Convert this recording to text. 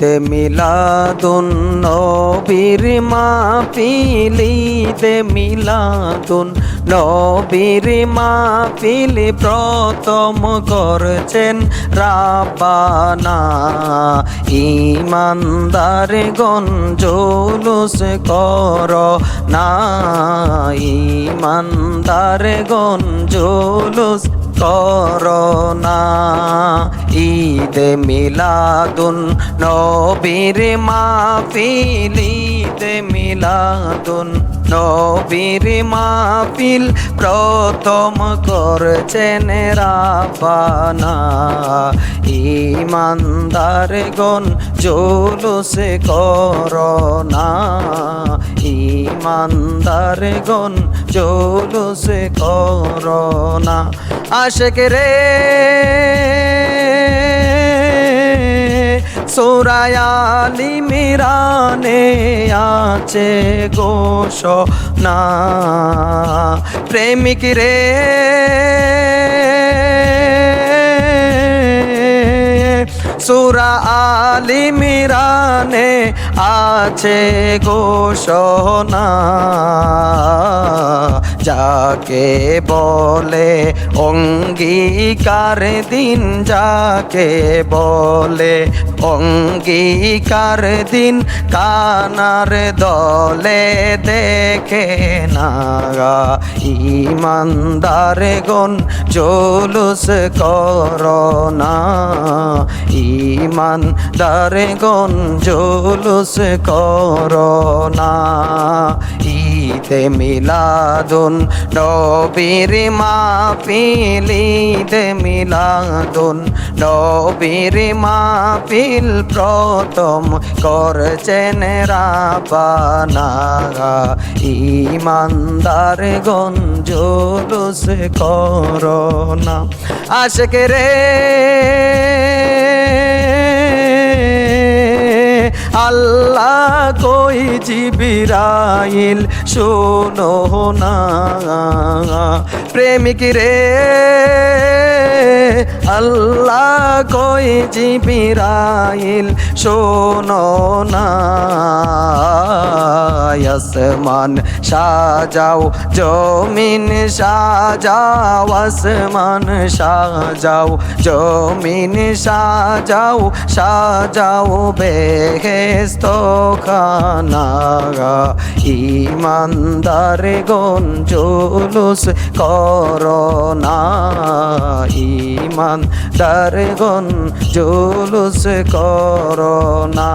ঈদে মিলাদুন নবীর মাহফিল ঈদে মিলাদুন নবীর মাহফিল প্রথম করছেন রাব্বানা ঈমানদারগণ জুলুস করো না ঈমানদারগণ জুলুস করোনা ঈদে মিলাদুন নবীর মাহফিল ঈদে মিলাদুন নবীর মাহফিল প্রথম করছেন রাব্বানা ঈমানদারগণ জুলুস করোনা ঈমানদারগণ জুলুস করোনা আশিক রে সূরা আল ইমরানে আছে ঘোষণা প্রেমিক রে সূরা আল ইমরানে আছে ঘোষণা যাকে বলে অঙ্গীকার দিন যাকে বলে অঙ্গীকার দিন কানার দলে দেখে না ঈমানদারগণ জুলুস করোনা ঈমানদারগণ জুলুস করোনা ঈদে মিলাদুন নবীর মাহফিল ঈদে মিলাদুন নবীর মাহফিল প্রথম করছেন রাব্বানা ঈমানদারগণ জুলুস করোনা আশিক রে আল্লাহ কই জিবরাইল শোনো না প্রেমিক রে আল্লাহ কই জিবরাইল শোনো না আসমান সাজাও জমিন সাজাও আসমান সাজাও জমিন সাজাও সাজাও বেহেশত খানা ঈমানদারগণ জুলুস করোনা ঈমানদারগণ জুলুস করোনা